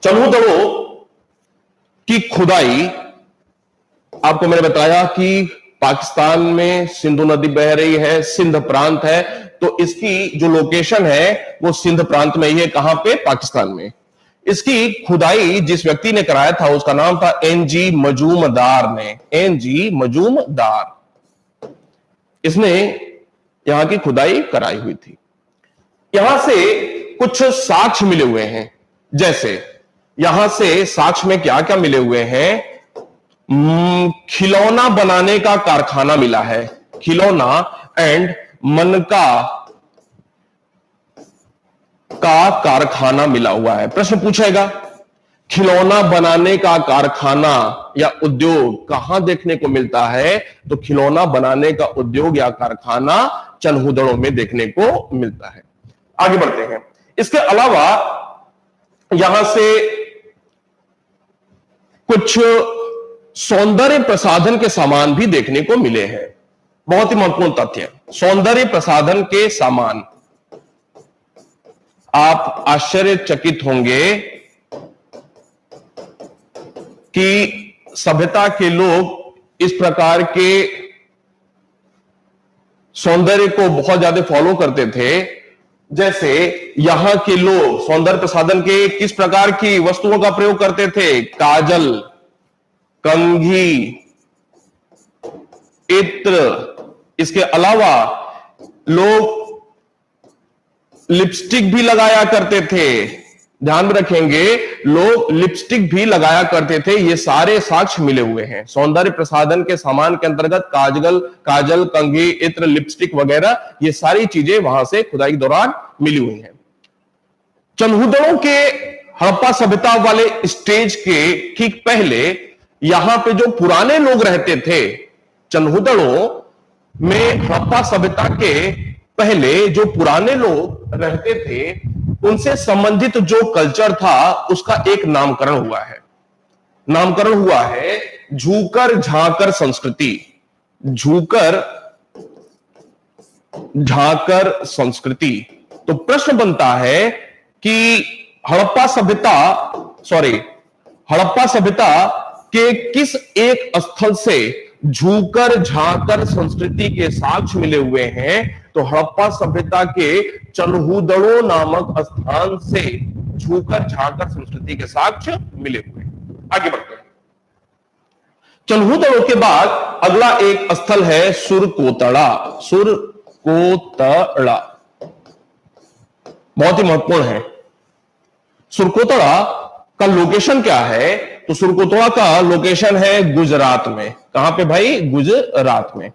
Speaker 1: चन्हूदड़ो की खुदाई, आपको मैंने बताया कि पाकिस्तान में सिंधु नदी बह रही है, सिंध प्रांत है, तो इसकी जो लोकेशन है वो सिंध प्रांत में ही है। कहां पे? पाकिस्तान में। इसकी खुदाई जिस व्यक्ति ने कराया था उसका नाम था एनजी मजूमदार। इसने यहां की खुदाई कराई हुई थी। यहां से कुछ साक्ष्य मिले हुए हैं। जैसे यहां से साक्ष्य में क्या क्या मिले हुए हैं? खिलौना बनाने का कारखाना मिला है, खिलौना एंड मनका का कारखाना मिला हुआ है। प्रश्न पूछेगा खिलौना बनाने का कारखाना या उद्योग कहां देखने को मिलता है? तो खिलौना बनाने का उद्योग या कारखाना चन्हूदड़ो में देखने को मिलता है। आगे बढ़ते हैं। इसके अलावा यहां से कुछ सौंदर्य प्रसाधन के सामान भी देखने को मिले हैं। बहुत ही महत्वपूर्ण तथ्य, सौंदर्य प्रसाधन के सामान। आप आश्चर्यचकित होंगे कि सभ्यता के लोग इस प्रकार के सौंदर्य को बहुत ज्यादा फॉलो करते थे। जैसे यहां के लोग सौंदर्य प्रसाधन के किस प्रकार की वस्तुओं का प्रयोग करते थे? काजल, कंघी, इत्र। इसके अलावा लोग लिपस्टिक भी लगाया करते थे। ध्यान में रखेंगे, लोग लिपस्टिक भी लगाया करते थे। ये सारे साक्ष्य मिले हुए हैं। सौंदर्य प्रसाधन के सामान के अंतर्गत काजल, कंघी, इत्र, लिपस्टिक वगैरह, ये सारी चीजें वहां से खुदाई के दौरान मिली हुई हैं। चन्हूदड़ो के हड़प्पा सभ्यता वाले स्टेज के ठीक पहले यहां पे जो पुराने लोग रहते थे चन्हुदड़ों में, हड़प्पा सभ्यता के पहले जो पुराने लोग रहते थे उनसे संबंधित जो कल्चर था उसका एक नामकरण हुआ है। नामकरण हुआ है झूकर झांकर संस्कृति। झूकर झांकर संस्कृति। तो प्रश्न बनता है कि हड़प्पा सभ्यता के किस एक स्थल से झूकर झांकर संस्कृति के साक्ष्य मिले हुए हैं? तो हड़प्पा सभ्यता के चन्हुदड़ों नामक स्थान से झूकर झांकर संस्कृति के साक्ष्य मिले हुए हैं। आगे बढ़ते हैं। चन्हुदड़ों के बाद अगला एक स्थल है सुरकोतड़ा। सुरकोतड़ा बहुत ही महत्वपूर्ण है। सुरकोतड़ा का लोकेशन क्या है? तो सुरकोतड़ा का लोकेशन है गुजरात में। कहां पे भाई? गुजरात में।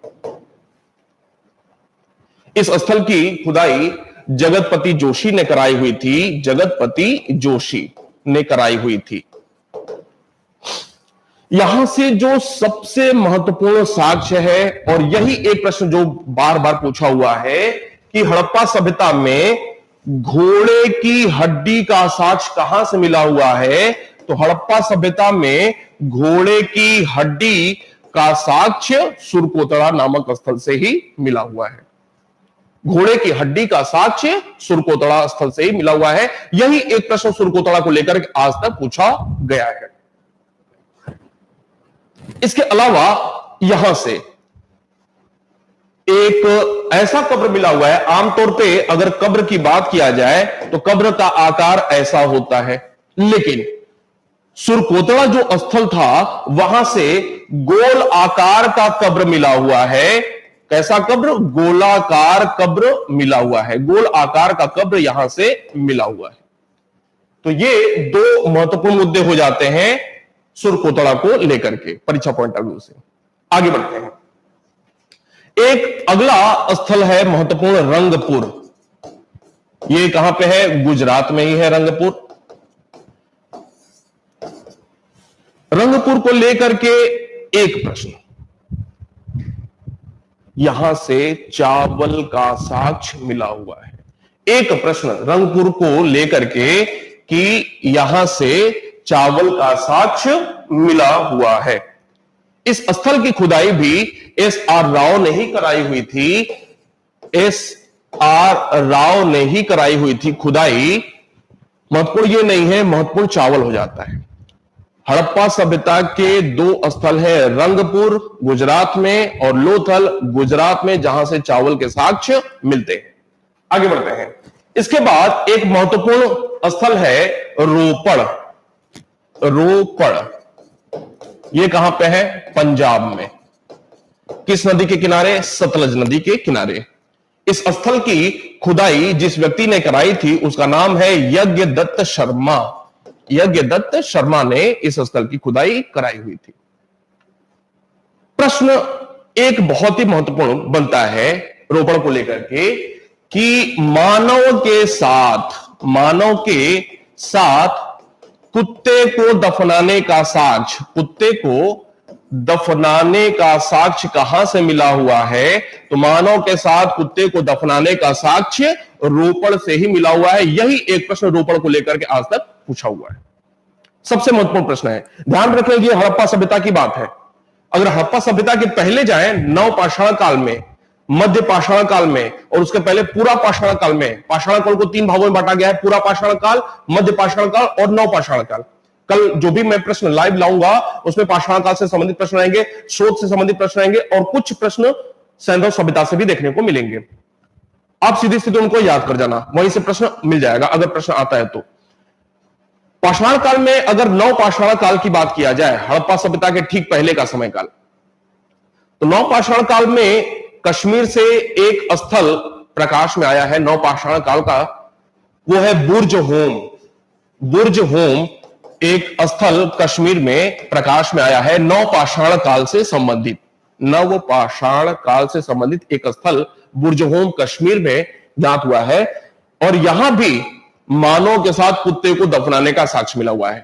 Speaker 1: इस स्थल की खुदाई जगतपति जोशी ने कराई हुई थी। जगतपति जोशी ने कराई हुई थी। यहां से जो सबसे महत्वपूर्ण साक्ष्य है, और यही एक प्रश्न जो बार बार पूछा हुआ है कि हड़प्पा सभ्यता में घोड़े की हड्डी का साक्ष्य कहां से मिला हुआ है? तो हड़प्पा सभ्यता में घोड़े की हड्डी का साक्ष्य सुरकोतड़ा नामक स्थल से ही मिला हुआ है। घोड़े की हड्डी का साक्ष्य सुरकोतड़ा स्थल से ही मिला हुआ है। यही एक प्रश्न सुरकोतड़ा को लेकर आज तक पूछा गया है। इसके अलावा यहां से एक ऐसा कब्र मिला हुआ है। आमतौर पे अगर कब्र की बात किया जाए तो कब्र का आकार ऐसा होता है, लेकिन सुरकोतड़ा जो स्थल था वहां से गोल आकार का कब्र मिला हुआ है। कैसा कब्र? गोलाकार कब्र मिला हुआ है। गोल आकार का कब्र यहां से मिला हुआ है। तो ये दो महत्वपूर्ण मुद्दे हो जाते हैं सुरकोतड़ा को लेकर के परीक्षा पॉइंट ऑफ व्यू से। आगे बढ़ते हैं। एक अगला स्थल है महत्वपूर्ण रंगपुर। ये कहां पे है? गुजरात में ही है रंगपुर। रंगपुर को लेकर के एक प्रश्न, यहां से चावल का साक्ष्य मिला हुआ है। एक प्रश्न रंगपुर को लेकर के कि यहां से चावल का साक्ष्य मिला हुआ है। इस स्थल की खुदाई भी एस.आर. राव ने ही कराई हुई थी। एस.आर. राव ने ही कराई हुई थी खुदाई। महत्वपूर्ण ये नहीं है, महत्वपूर्ण चावल हो जाता है। हड़प्पा सभ्यता के दो स्थल है, रंगपुर गुजरात में और लोथल गुजरात में, जहां से चावल के साक्ष्य मिलते हैं। आगे बढ़ते हैं। इसके बाद एक महत्वपूर्ण स्थल है रोपड़। रोपड़ ये कहां पे है? पंजाब में। किस नदी के किनारे? सतलज नदी के किनारे। इस स्थल की खुदाई जिस व्यक्ति ने कराई थी उसका नाम है यज्ञदत्त शर्मा। यज्ञदत्त शर्मा ने इस स्थल की खुदाई कराई हुई थी। प्रश्न एक बहुत ही महत्वपूर्ण बनता है रोपड़ को लेकर के कि मानव के साथ कुत्ते को दफनाने का साक्ष्य, कुत्ते को दफनाने का साक्ष्य कहां से मिला हुआ है? तो मानव के साथ कुत्ते को दफनाने का साक्ष्य रोपड़ से ही मिला हुआ है। यही एक प्रश्न रोपड़ को लेकर के आज तक पूछा हुआ है। सबसे महत्वपूर्ण प्रश्न है। ध्यान रखें ये हड़प्पा सभ्यता की बात है। अगर हड़प्पा सभ्यता के पहले जाएं, नव पाषाण काल में, मध्य पाषाण काल में और उसके पहले पूरा पाषाण काल में। पाषाण काल को 3 भागों में बांटा गया है, पूरा पाषाण काल, मध्य पाषाण काल और नव पाषाण काल। कल जो भी मैं प्रश्न लाइव लाऊंगा उसमें पाषाण काल से संबंधित प्रश्न आएंगे, शोध से संबंधित प्रश्न आएंगे और कुछ प्रश्न सैंधव सभ्यता से भी देखने को मिलेंगे। आप सीधे सीधे उनको याद कर जाना, वहीं से प्रश्न मिल जाएगा अगर प्रश्न आता है तो। पाषाण काल में अगर नव पाषाण काल की बात किया जाए, हड़प्पा सभ्यता के ठीक पहले का समय काल, तो नव पाषाण काल में कश्मीर से एक स्थल प्रकाश में आया है नव पाषाण काल का, वो है बुर्ज होम। बुर्ज होम एक स्थल कश्मीर में प्रकाश में आया है नव पाषाण काल से संबंधित। नव पाषाण काल से संबंधित एक स्थल बुर्ज होम कश्मीर में ज्ञात हुआ है और यहां भी मानव के साथ कुत्ते को दफनाने का साक्ष्य मिला हुआ है।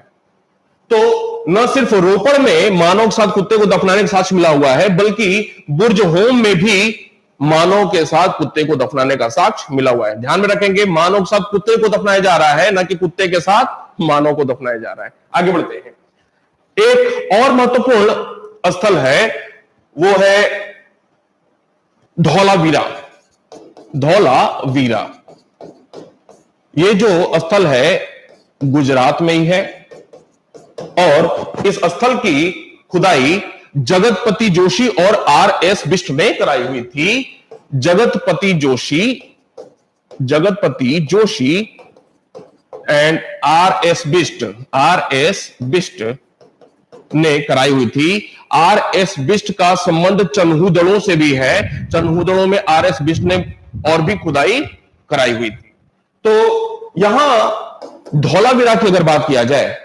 Speaker 1: तो न सिर्फ रोपड़ में मानव के साथ कुत्ते को दफनाने का साक्ष्य मिला हुआ है, बल्कि बुर्ज होम में भी मानव के साथ कुत्ते को दफनाने का साक्ष्य मिला हुआ है। ध्यान में रखेंगे, मानव के साथ कुत्ते को दफनाया जा रहा है, न कि कुत्ते के साथ मानव को दफनाया जा रहा है। आगे बढ़ते हैं। एक और महत्वपूर्ण स्थल है, वो है धौलावीरा। धौलावीरा ये जो स्थल है गुजरात में ही है, और इस स्थल की खुदाई जगतपति जोशी और आर.एस. बिष्ट ने कराई हुई थी। Jagatpati Joshi and RS. बिष्ट ने कराई हुई थी। आर.एस. बिष्ट का संबंध चन्हूदड़ों से भी है। चन्हूदड़ों में आर.एस. बिष्ट ने और भी खुदाई कराई हुई थी। तो यहां धौलावीरा की अगर बात किया जाए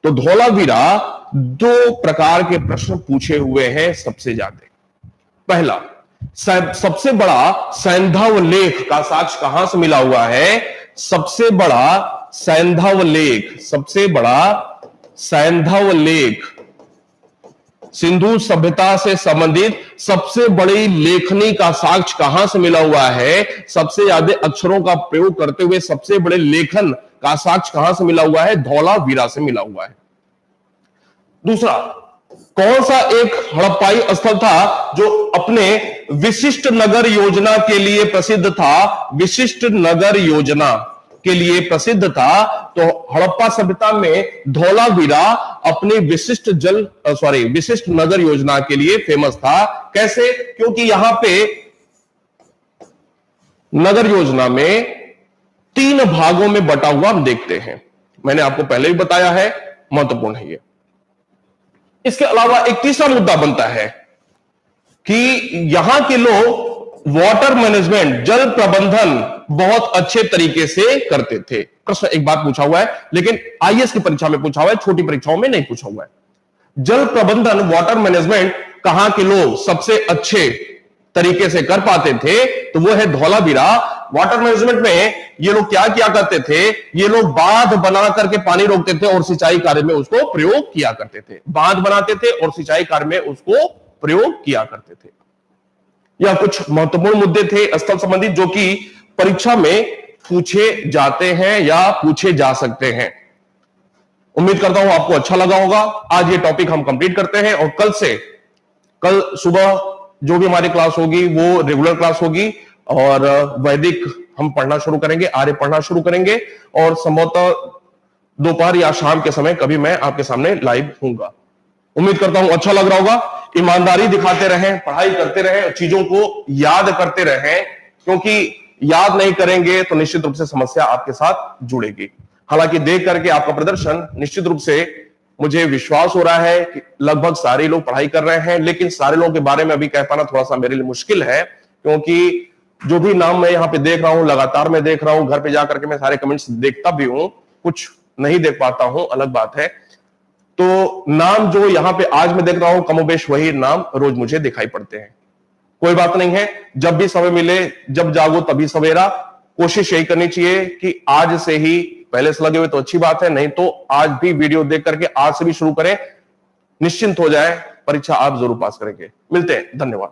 Speaker 1: तो धौलावीरा दो प्रकार के प्रश्न पूछे हुए हैं सबसे ज्यादा। पहला, सबसे बड़ा सैंधव लेख का साक्ष्य कहां से मिला हुआ है? सबसे बड़ा सैंधव लेख सिंधु सभ्यता से संबंधित सबसे बड़ी लेखनी का साक्ष्य कहां से मिला हुआ है? सबसे ज्यादा अक्षरों का प्रयोग करते हुए सबसे बड़े लेखन का साक्ष्य कहां से मिला हुआ है? धौलावीरा से मिला हुआ है। दूसरा, कौन सा एक हड़प्पाई स्थल था जो अपने विशिष्ट नगर योजना के लिए प्रसिद्ध था? विशिष्ट नगर योजना के लिए प्रसिद्ध था। तो हड़प्पा सभ्यता में धौलावीरा अपनी विशिष्ट नगर योजना के लिए फेमस था। कैसे? क्योंकि यहां पे नगर योजना में 3 भागों में बटा हुआ हम देखते हैं। मैंने आपको पहले भी बताया है, महत्वपूर्ण है ये। इसके अलावा एक तीसरा मुद्दा बनता है कि यहां के लोग वाटर मैनेजमेंट, जल प्रबंधन बहुत अच्छे तरीके से करते थे। प्रश्न एक बात पूछा हुआ है, लेकिन आईएएस की परीक्षा में पूछा हुआ है, छोटी परीक्षाओं में नहीं पूछा हुआ है। जल प्रबंधन, वाटर मैनेजमेंट कहां के लोग सबसे अच्छे तरीके से कर पाते थे? तो वो है धौलावीरा। वाटर मैनेजमेंट में ये लोग क्या किया करते थे? ये लोग बांध बना करके पानी रोकते थे और सिंचाई कार्य में उसको प्रयोग किया करते थे। बांध बनाते थे और सिंचाई कार्य में उसको प्रयोग किया करते थे। यह कुछ महत्वपूर्ण मुद्दे थे स्थल संबंधित, जो कि परीक्षा में पूछे जाते हैं या पूछे जा सकते हैं। उम्मीद करता हूं आपको अच्छा लगा होगा। आज ये टॉपिक हम कंप्लीट करते हैं, और कल सुबह जो भी हमारी क्लास होगी वो रेगुलर क्लास होगी, और वैदिक हम पढ़ना शुरू करेंगे, आर्य पढ़ना शुरू करेंगे, और संभवतः दोपहर या शाम के समय कभी मैं आपके सामने लाइव होऊंगा। उम्मीद करता हूं अच्छा लग रहा होगा। ईमानदारी दिखाते रहें, पढ़ाई करते रहें, चीजों को याद करते रहें, क्योंकि याद नहीं करेंगे तो निश्चित रूप से समस्या आपके साथ जुड़ेगी। हालांकि देख करके आपका प्रदर्शन निश्चित रूप से मुझे विश्वास हो रहा है कि लगभग सारे लोग पढ़ाई कर रहे हैं, लेकिन सारे लोगों के बारे में अभी कह पाना थोड़ा सा मेरे लिए मुश्किल है, क्योंकि जो भी नाम मैं यहां पे देख रहा हूं, लगातार मैं देख रहा हूं, घर पे जाकर के मैं सारे कमेंट्स देखता भी हूं, कुछ नहीं देख पाता हूं, अलग बात है। तो नाम जो यहां पे आज मैं देख रहा हूं, कमोबेश वही नाम रोज मुझे दिखाई पड़ते हैं। कोई बात नहीं है, जब भी समय मिले, जब जागो तभी सवेरा। कोशिश यही करनी चाहिए कि आज से ही, पहले से लगे हुए तो अच्छी बात है, नहीं तो आज भी वीडियो देख करके आज से भी शुरू करें, निश्चिंत हो जाए, परीक्षा आप जरूर पास करेंगे। मिलते हैं, धन्यवाद।